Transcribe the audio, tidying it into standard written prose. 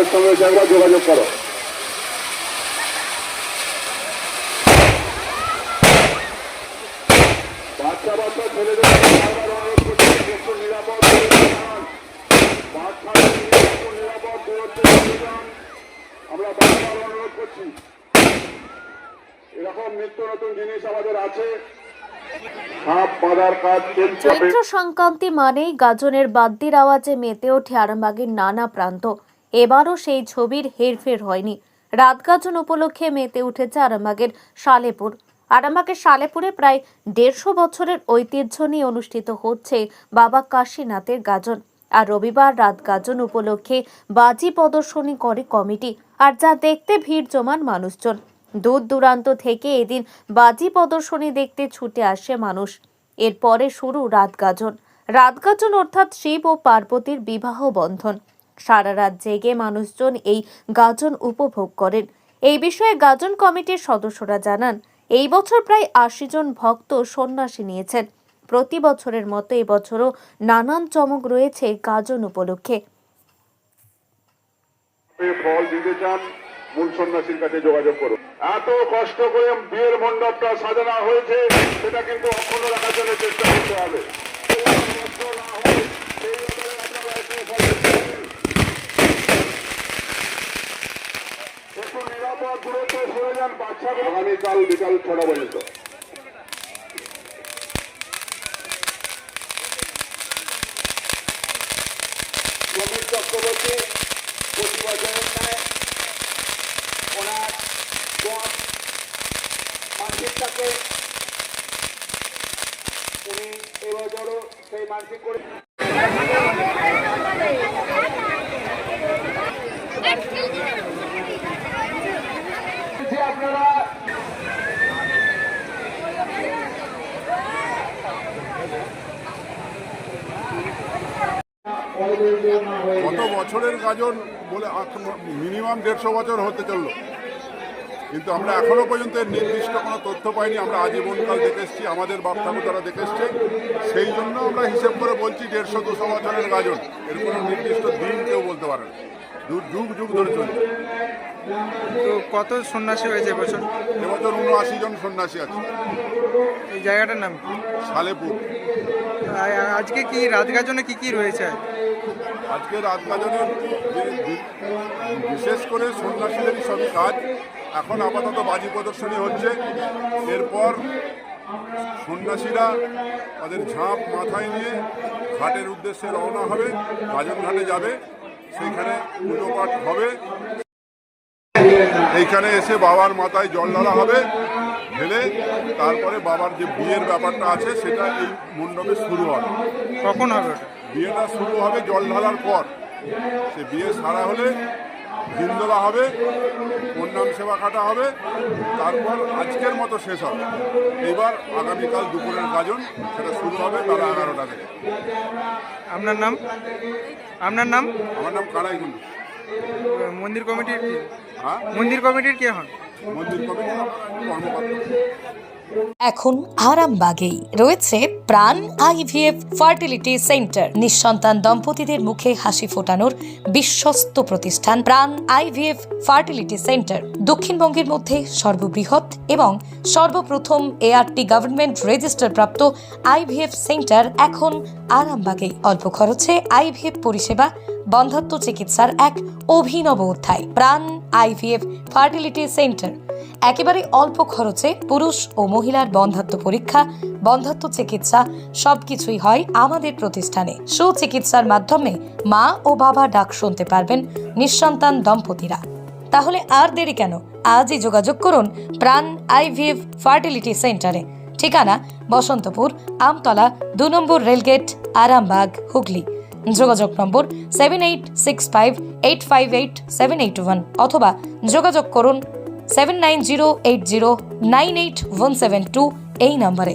আমাদের সঙ্গে একবার যোগাযোগ করো। বাচ্চা বাচ্চা ছেলেদের বারবার অনুরোধ করছি একটু নিরাপদ নিরাপদ দূরত্বে যান। আমরা বারবার অনুরোধ করছি। এরকম নিত্য নতুন জিনিস আমাদের আছে। চৈত্র সংক্রান্তি মানেই গাজনের বাদ্যির আওয়াজে মেতে ওঠে আরামবাগের নানা প্রান্ত। এবারও সেই ছবির হেরফের হয়নি। রাত গাজন উপলক্ষে মেতে উঠেছে আরামবাগের সালেপুর। আরামবাগের সালেপুরে প্রায় 150 বছরের ঐতিহ্য নিয়ে অনুষ্ঠিত হচ্ছে বাবা কাশীনাথের গাজন। আর রবিবার রাত গাজন উপলক্ষে বাজি প্রদর্শনী করে কমিটি। আর যা দেখতে ভিড় জমান মানুষজন। দূর দূরান্ত থেকে এদিন বাজি প্রদর্শনী দেখতে ছুটে আসে মানুষ। এরপরে শুরু রাত গাজন। রাত গাজন অর্থাৎ শিব ও পার্বতীর বিবাহ বন্ধন। সারা রাত জেগে মানুষজন এই গাজন উপভোগ করেন। এই বিষয়ে গাজন কমিটির সদস্যরা জানান, এই বছর প্রায় 80 জন ভক্ত সন্ন্যাসী নিয়েছেন। প্রতি বছরের মতো এবছরও নানান চমক রয়েছে গাজন উপলক্ষে। ফল দিতে চান, মূল সন্ন্যাসীর কাছে যোগাযোগ করুন। এত কষ্ট করে বিয়ের মণ্ডপটা সাজানো হয়েছে, সেটা কিন্তু অক্ষুণ্ণ রাখার জন্য চেষ্টা করতে হবে। একটু নিরাপদ দূরত্বে সরে যান বাচ্চাদের। আগামীকাল বিকাল 6টা পর্যন্ত সমীর চক্রবর্তী প্রতি বছরের ন্যায় ওনার মানসিকটাকে উনি এবছরও সেই মানসিক করে আপনারা গত বছরের গাজন বলে মিনিমাম 150 বছর হতে চলল, কিন্তু আমরা এখনো পর্যন্ত নির্দিষ্ট কোনো তথ্য পাইনি। আমরা আজীবনকাল দেখে এসেছি, আমাদের বাপ ঠাকুর তারা দেখে এসছে, সেই জন্য আমরা হিসেব করে বলছি 150-200 বছরের গাজন। এর কোনো নির্দিষ্ট দিন কেউ বলতে পারে না, যুগ যুগ ধরে চলছে। তো কত সন্ন্যাসী হয়েছে এবছর? এবছর 79 জন সন্ন্যাসী আছে। এই জায়গাটার নাম সালেপুর। আজকে কি রাত গাজনে কি রয়েছে? আজকে রাত গাজনের বিশেষ করে সন্ন্যাসীদেরই সবই কাজ। এখন আপাতত বাজি প্রদর্শনী হচ্ছে। এরপর সন্ন্যাসীরা তাদের ঝাঁপ মাথায় নিয়ে ঘাটের উদ্দেশ্যে রওনা হবে, গাজন ঘাটে যাবে, সেইখানে পুজো পাঠ হবে। এইখানে এসে বাবার মাথায় জল ঢালা হবে, ঢেলে তারপরে বাবার যে বিয়ের ব্যাপারটা আছে সেটা এই মণ্ডপে শুরু হবে। কখন হবে? বিয়েটা শুরু হবে জল ঢালার পর। সে বিয়ে সারা হলে দিনদোলা হবে, প্রণাম সেবা কাটা হবে, তারপর আজকের মতো শেষ হবে। এবার আগামীকাল দুপুরের গাজন সেটা শুরু হবে বেলা 11টা থেকে। আপনার নাম? আপনার নাম? আমার নাম কানাইগুন্ডু। মন্দির কমিটির কি? হ্যাঁ, মন্দির কমিটির কে হন? মন্দির কমিটির কর্মকর্তা। এখন আরামবাগেই রয়েছে প্রাণ আইভিএফ ফার্টিলিটি সেন্টার। নিঃসন্তান দম্পতিদের মুখে হাসি ফোটানোর বিশ্বস্ত প্রতিষ্ঠান প্রাণ আইভিএফ ফার্টিলিটি সেন্টার। দক্ষিণবঙ্গের মধ্যে সর্ববৃহৎ এবং সর্বপ্রথম এআরটি গভর্নমেন্ট রেজিস্টার প্রাপ্ত আইভিএফ সেন্টার এখন আরামবাগেই। অল্প খরচে আইভিএফ পরিষেবা, বন্ধ্যাত্ব চিকিৎসার এক অভিনব অধ্যায়। প্রাণ আইভিএফ ফার্টিলিটি সেন্টার একেবারে অল্প খরচে পুরুষ ও মহিলার বন্ধ্যাত্ব পরীক্ষা, বন্ধ্যাত্ব চিকিৎসা সবকিছুই হয় আমাদের প্রতিষ্ঠানে। সুচিকিৎসার মাধ্যমে মা ও বাবা ডাক শুনতে পারবেন নিঃসন্তান দম্পতিরা। তাহলে আর দেরি কেন? আজই যোগাযোগ করুন প্রাণ আইভিএফ ফার্টিলিটি সেন্টারে। ঠিকানা বসন্তপুর, আমতলা, 2 নম্বর রেলগেট, আরামবাগ, হুগলি। যোগাযোগ নম্বর 7865858781 অথবা যোগাযোগ করুন 7908098172 এই নম্বরে।